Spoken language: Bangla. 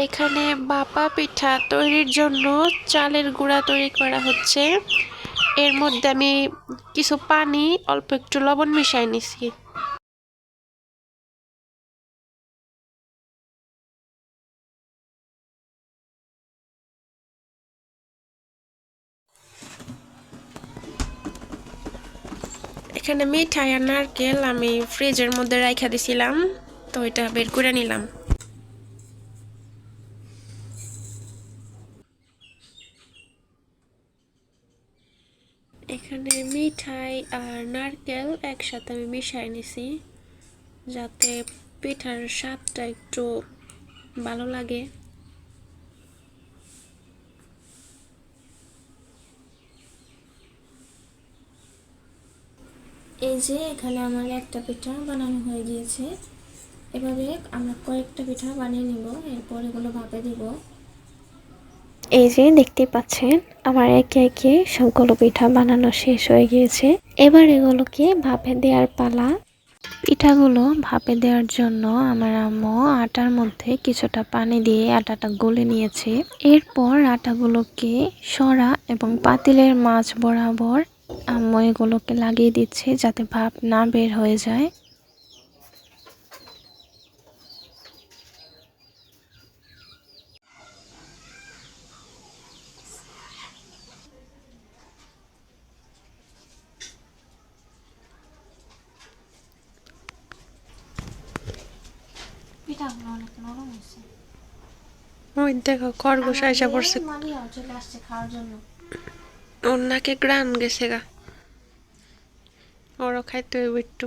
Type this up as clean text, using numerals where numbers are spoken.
এখানে ভাপা পিঠা তৈরির জন্য চালের গুঁড়া তৈরি করা হচ্ছে। এর মধ্যে আমি কিছু পানি অল্প একটু লবণ মিশাই নিছি। এখানে মিঠাই আর নারকেল আমি ফ্রিজের মধ্যে রাইখা দিছিলাম, তো এটা বের করে নিলাম। এখানে মিঠাই আর নারকেল একসাথে আমি মিশাই নিছি যাতে পিঠার স্বাদটা একটু ভালো লাগে। এই যে এখানে আমার একটা পিঠা বানানো হয়ে গিয়েছে। এভাবে আমরা কয়েকটা পিঠা বানিয়ে নিব, এরপর এগুলো ভাপে দিব। এই যে দেখতে পাচ্ছেন আমার একে একে সবগুলো পিঠা বানানো শেষ হয়ে গিয়েছে। এবার এগুলোকে ভাপে দেওয়ার পালা। পিঠাগুলো ভাপে দেওয়ার জন্য আমার আম্মু আটার মধ্যে কিছুটা পানি দিয়ে আটাটা গলে নিয়েছে। এরপর আটাগুলোকে সরা এবং পাতিলের মাঝ বরাবর আম্মু এগুলোকে লাগিয়ে দিচ্ছে যাতে ভাপ না বের হয়ে যায়। পিঠাগুলো অনেক নরম হয়েছে। ওই দেখো খরগোশ আইসা পড়ছে, মালিয়াও চলে আসছে খাওয়ার জন্য। ওর নাকে গ্রান গেছে গা, ওরও খাইতে হইব একটু।